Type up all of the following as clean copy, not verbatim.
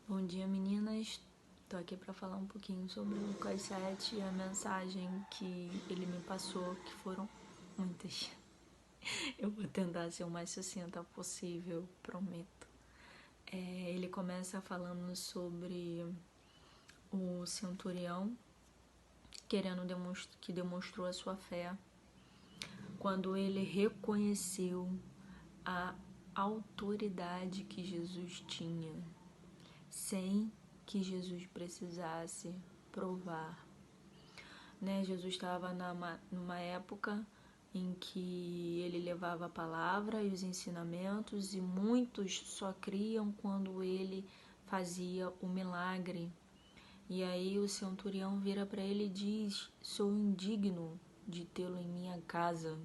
Bom dia, meninas. Tô aqui para falar um pouquinho sobre o Lucas 7 e a mensagem que ele me passou, que foram muitas. Eu vou tentar ser o mais sucinta possível, prometo. Ele começa falando sobre o centurião que demonstrou a sua fé quando ele reconheceu a autoridade que Jesus tinha, sem que Jesus precisasse provar. Jesus estava numa época em que ele levava a palavra e os ensinamentos, e muitos só criam quando ele fazia o milagre. E aí o centurião vira para ele e diz: sou indigno de tê-lo em minha casa.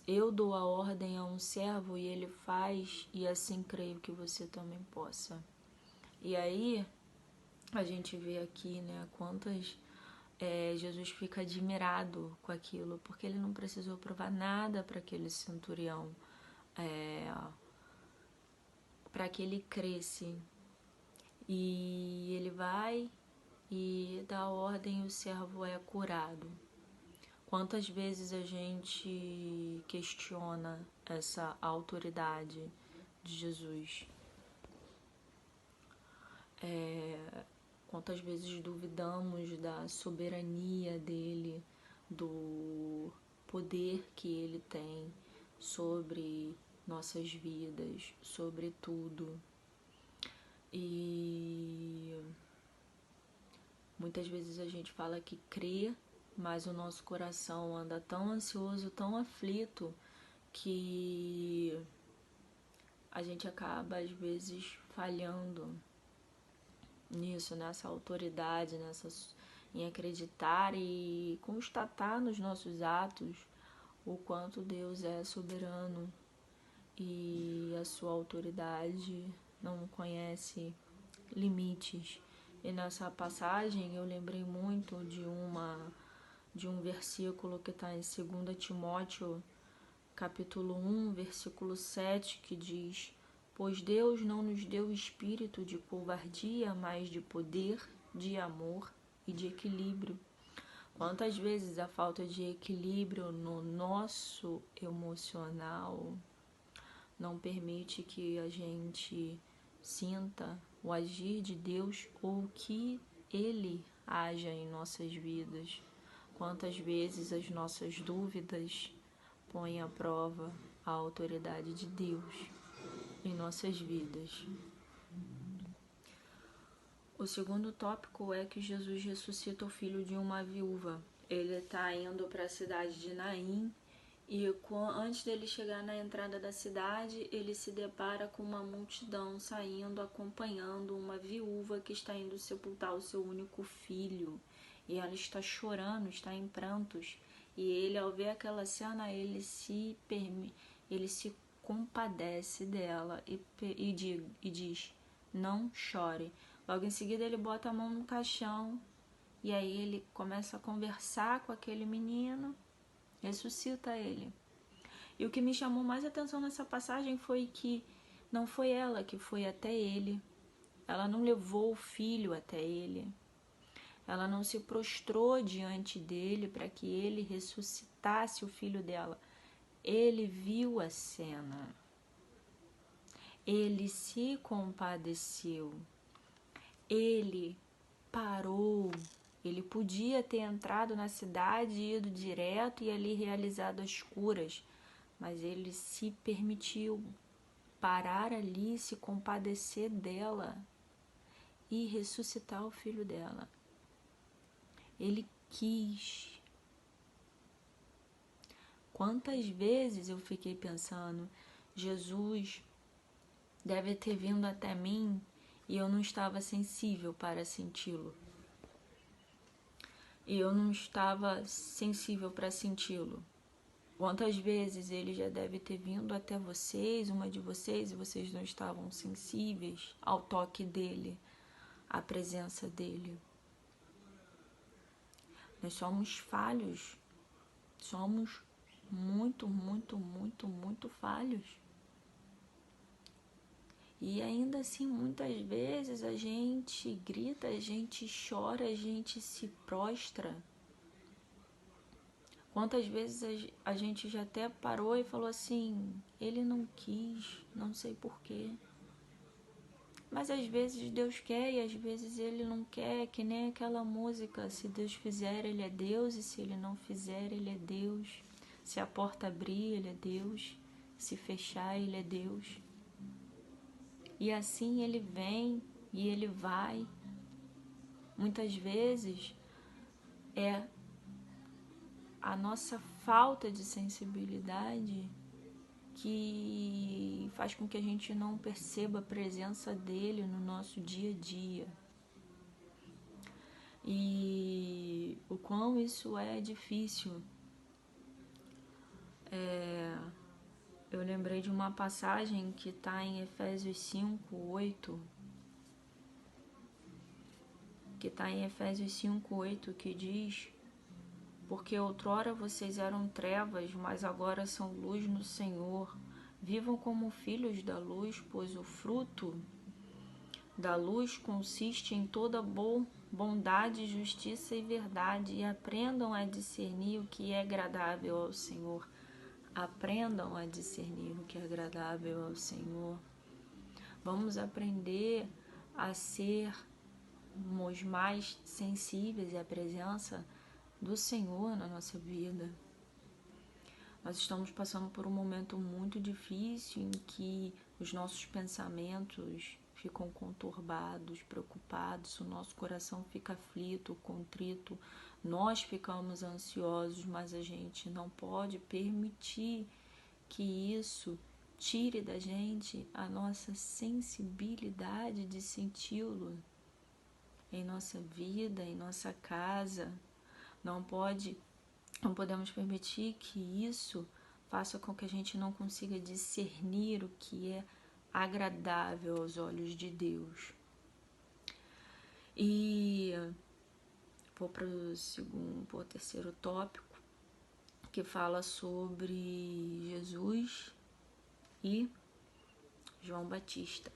Eu dou a ordem a um servo e ele faz, e assim creio que você também possa. E aí a gente vê aqui, quantas Jesus fica admirado com aquilo, porque ele não precisou provar nada para aquele centurião, para que ele cresce. E ele vai e dá a ordem e o servo é curado. Quantas vezes a gente questiona essa autoridade de Jesus? Quantas vezes duvidamos da soberania dele, do poder que ele tem sobre nossas vidas, sobre tudo. E muitas vezes a gente fala que crê, mas o nosso coração anda tão ansioso, tão aflito, que a gente acaba às vezes falhando nisso, nessa autoridade, em acreditar e constatar nos nossos atos o quanto Deus é soberano e a sua autoridade não conhece limites. E nessa passagem eu lembrei muito de um versículo que está em 2 Timóteo, capítulo 1, versículo 7, que diz: pois Deus não nos deu espírito de covardia, mas de poder, de amor e de equilíbrio. Quantas vezes a falta de equilíbrio no nosso emocional não permite que a gente sinta o agir de Deus ou que Ele haja em nossas vidas. Quantas vezes as nossas dúvidas põem à prova a autoridade de Deus em nossas vidas. O segundo tópico é que Jesus ressuscita o filho de uma viúva. Ele está indo para a cidade de Naim e antes dele chegar na entrada da cidade, ele se depara com uma multidão saindo, acompanhando uma viúva que está indo sepultar o seu único filho. E ela está chorando, está em prantos. E ele, ao ver aquela cena, ele se compadece dela e diz: não chore. Logo em seguida ele bota a mão no caixão e aí ele começa a conversar com aquele menino, ressuscita ele. E o que me chamou mais atenção nessa passagem foi que não foi ela que foi até ele, ela não levou o filho até ele, ela não se prostrou diante dele para que ele ressuscitasse o filho dela. Ele viu a cena, ele se compadeceu, ele parou. Ele podia ter entrado na cidade e ido direto e ali realizado as curas, mas ele se permitiu parar ali, se compadecer dela e ressuscitar o filho dela. Ele quis. Quantas vezes eu fiquei pensando, Jesus deve ter vindo até mim e eu não estava sensível para senti-lo. E eu não estava sensível para senti-lo. Quantas vezes ele já deve ter vindo até vocês, uma de vocês, e vocês não estavam sensíveis ao toque dele, à presença dele. Nós somos falhos. Somos muito, muito, muito, muito falhos. E ainda assim, muitas vezes a gente grita, a gente chora, a gente se prostra. Quantas vezes a gente já até parou e falou assim, ele não quis, não sei porquê. Mas às vezes Deus quer e às vezes Ele não quer, que nem aquela música, se Deus fizer, Ele é Deus, e se Ele não fizer, Ele é Deus. Se a porta abrir, Ele é Deus, se fechar, Ele é Deus. E assim Ele vem e Ele vai. Muitas vezes é a nossa falta de sensibilidade que faz com que a gente não perceba a presença dele no nosso dia a dia. E o quão isso é difícil. Eu lembrei de uma passagem que está em Efésios 5:8, que diz: porque outrora vocês eram trevas, mas agora são luz no Senhor. Vivam como filhos da luz, pois o fruto da luz consiste em toda bondade, justiça e verdade, e aprendam a discernir o que é agradável ao Senhor. Aprendam a discernir o que é agradável ao Senhor. Vamos aprender a sermos mais sensíveis à presença do Senhor na nossa vida. Nós estamos passando por um momento muito difícil em que os nossos pensamentos ficam conturbados, preocupados, o nosso coração fica aflito, contrito, nós ficamos ansiosos, mas a gente não pode permitir que isso tire da gente a nossa sensibilidade de senti-lo em nossa vida, em nossa casa. Não podemos permitir que isso faça com que a gente não consiga discernir o que é agradável aos olhos de Deus. E vou para o terceiro tópico, que fala sobre Jesus e João Batista.